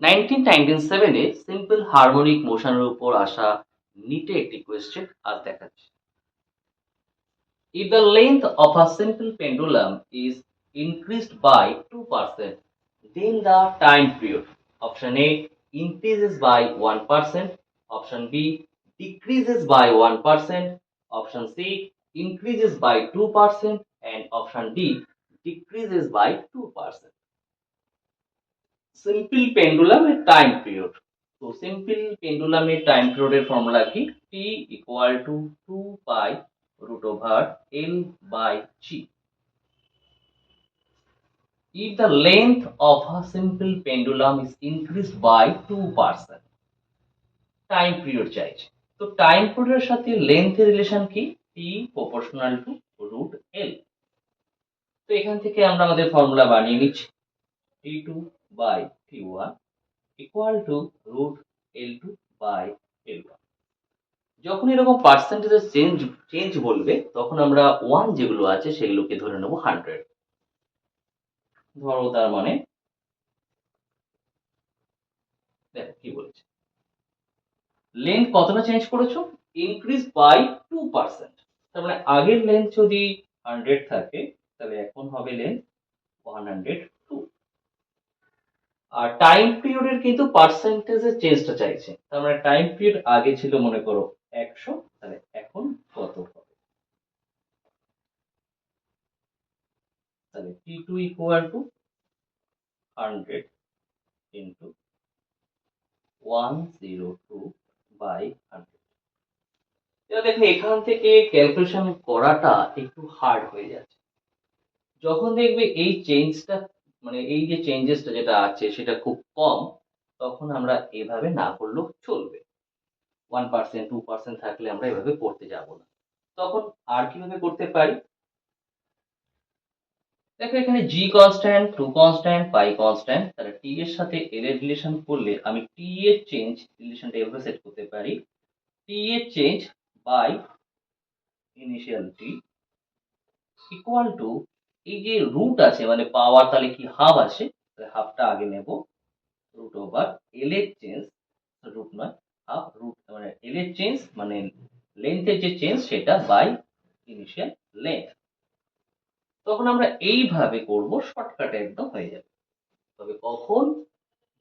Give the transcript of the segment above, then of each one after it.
1997 simple harmonic মোশনের উপর আসা নিটে একটি কোয়েশ্চেন আজ দেখাচ্ছি। If the length of a simple pendulum is increased by 2%, then the time period option A increases by 1%, option B decreases by 1%, option C increases by 2%, and option D decreases by 2%. Simple পেন্ডুলামের time period. তো simple পেন্ডুলামের time পিরিয়ডের formula কি? T equal to 2 pi root over L by G. If the length of a simple pendulum is increased by 2%, time period চাইছে। তো time পিরিয়ডের সাথে লেন্থের relation কি? টি প্রপোর্শনাল টু রুট এল। তো এখান থেকে আমরা আমাদের ফর্মুলা বানিয়ে নিচ্ছি। T2 by T1 equal to root L2 by L1। যখন এরকম পার্সেন্টেজের চেঞ্জ বলবে তখন আমরা 1 যেগুলো আছে সেগুলোকে ধরে নেব 100। ধরো তার মানে দেখো কি বলেছে, লেন্থ কতটা চেঞ্জ করেছো? Increase by 2%। তার মানে আগের লেন্থ যদি 100 থাকে তাহলে এখন হবে লেন্থ 102। আর টাইম পিরিয়ডের কিন্তু পার্সেন্টেজের চেঞ্জটা চাইছে। তার মানে টাইম পিরিয়ড আগে ছিল মনে করো 100, তাহলে এখন কত হবে? তাহলে T2 equal to 100 into 102 by 100। এবার দেখো এখান থেকে ক্যালকুলেশন করাটা একটু হার্ড হয়ে যাচ্ছে। যখন দেখবে এই চেঞ্জটা মানে এই যে চেঞ্জেসটা যেটা আছে সেটা খুব কম, তখন আমরা এভাবে না করলেও চলবে। 1% 2% থাকলে আমরা এভাবে করতে যাব না। তখন আর কিভাবে করতে পারি? দেখো এখানে জি কনস্ট্যান্ট, 2 কনস্ট্যান্ট, পাই কনস্ট্যান্ট, তাহলে টি এর সাথে এল এর রিলেশন করলে আমি টি এর চেঞ্জ রিলেশনটা এভাবে সেট করতে পারি, টি এর change by initial T equal to এই যে রুট আছে মানে পাওয়ার তাহলে কি হাফ আছে, তাহলে হাফটা আগে নেব রুট ওভার এল এর চেঞ্জ, রুট নয় হাফ রুট মানে এল এর চেঞ্জ মানে লেন্থের যে চেঞ্জ সেটা বাই ইনিশিয়াল লেন্থ। তখন আমরা এইভাবে করব, শর্টকাটে একদম হয়ে যাবে। তবে কখন?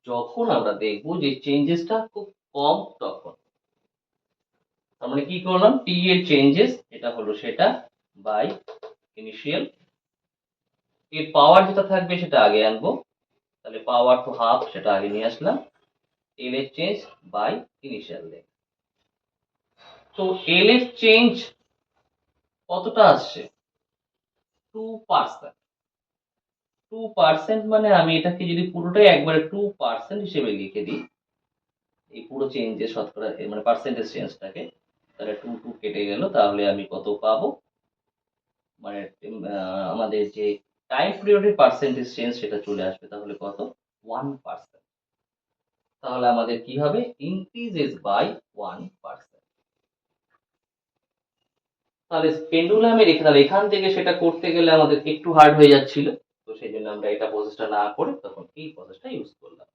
যখন আমরা দেখবো যে চেঞ্জেসটা খুব কম তখন। তার মানে কি করলাম, টি এর চেঞ্জেস এটা হলো সেটা বাই ইনিশিয়াল, এর পাওয়ার যেটা থাকবে সেটা আগে আনবো, তাহলে পাওয়ার টু হাফ সেটা আগে নিয়ে আসলাম, এল এর চেঞ্জ বাই ইনিশিয়াল লেন্থ। তো এল এর চেঞ্জ কতটা আসছে? 2%। 2% মানে আমি এটাকে যদি পুরোটাই একবারে 2% হিসেবে লিখে দিই, এই পুরো চেঞ্জের শতকরা মানে পার্সেন্টেজ চেঞ্জটাকে, তাহলে 2 কেটে গেল, তাহলে আমি কত পাবো? মানে আমাদের যে টাইম পিরিয়ডের পার্সেন্টেজ চেঞ্জ সেটা চলে আসবে, তাহলে কত? 1%। তাহলে আমাদের কি হবে? Increases by 1%। তাহলে পেন্ডুলামের তাহলে এখান থেকে সেটা করতে গেলে আমাদের একটু হার্ড হয়ে যাচ্ছিল, তো সেই জন্য আমরা এটা প্রসেসটা না করে তখন এই প্রসেসটা ইউজ করলাম।